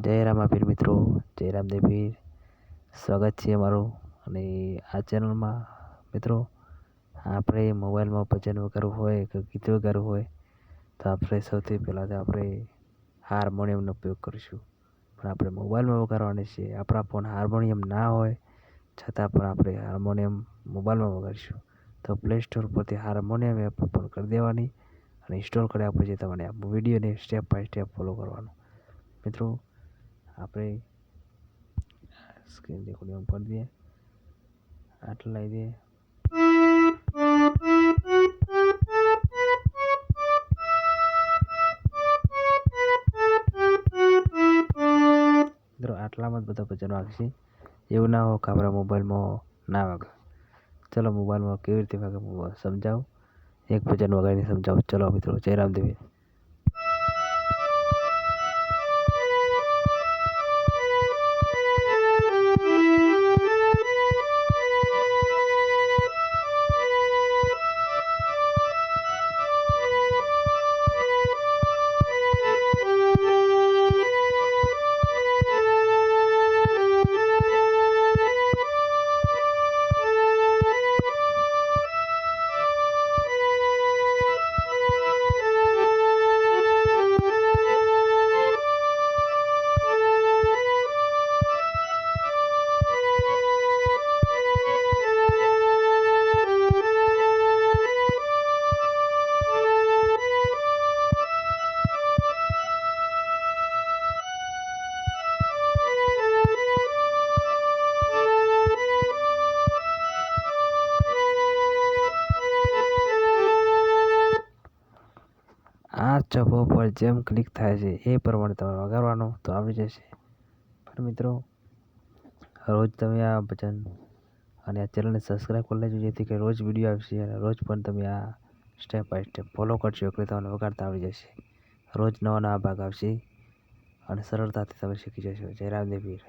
જય રામાપીર મિત્રો, જય રામદેવ પીર. સ્વાગત છે અમારું. અને આ ચેનલમાં મિત્રો આપણે મોબાઈલમાં ભજન વગાડવું હોય કે ગીત વગાડવું હોય તો આપણે સૌથી પહેલાં તો આપણે હાર્મોનિયમનો ઉપયોગ કરીશું. પણ આપણે મોબાઈલમાં વગાડવાની છે. આપણા ફોન હાર્મોનિયમ ના હોય છતાં પણ આપણે હાર્મોનિયમ મોબાઈલમાં વગાડીશું. તો પ્લે સ્ટોર પરથી હાર્મોનિયમ એપ ઓપન કરી દેવાની અને ઇન્સ્ટોલ કર્યા પછી તમારે આ વિડીયોને સ્ટેપ બાય સ્ટેપ ફોલો કરવાનું. મિત્રો આપણે સ્ક્રીન રેકોર્ડિંગ કરી દઈએ, આટલા લઈ દઈએ. મિત્રો આટલામાં જ બધા ભજન વાગશે. એવું ના હોય કે આપણા મોબાઈલમાં ના વાગે. ચલો મોબાઈલમાં કેવી રીતે વાગે સમજાવું. એક ભજન વગાડીને સમજાવું. ચલો મિત્રો, જય રામદેવ. આ ચોપો પર જેમ ક્લિક થાય છે એ પ્રમાણે તમારે વગાડવાનું તો આવી જશે. પણ મિત્રો રોજ તમે આ ભજન અને આ ચેનલને સબસ્ક્રાઈબ કરી લેજો, જેથી કે રોજ વિડીયો આવશે અને રોજ પણ તમે આ સ્ટેપ બાય સ્ટેપ ફોલો કરશો એટલે તમને વગાડતા આવડી જશે. રોજ નવા નવા ભાગ આવશે અને સરળતાથી તમે શીખી જશો. જય રામદેવ પીર.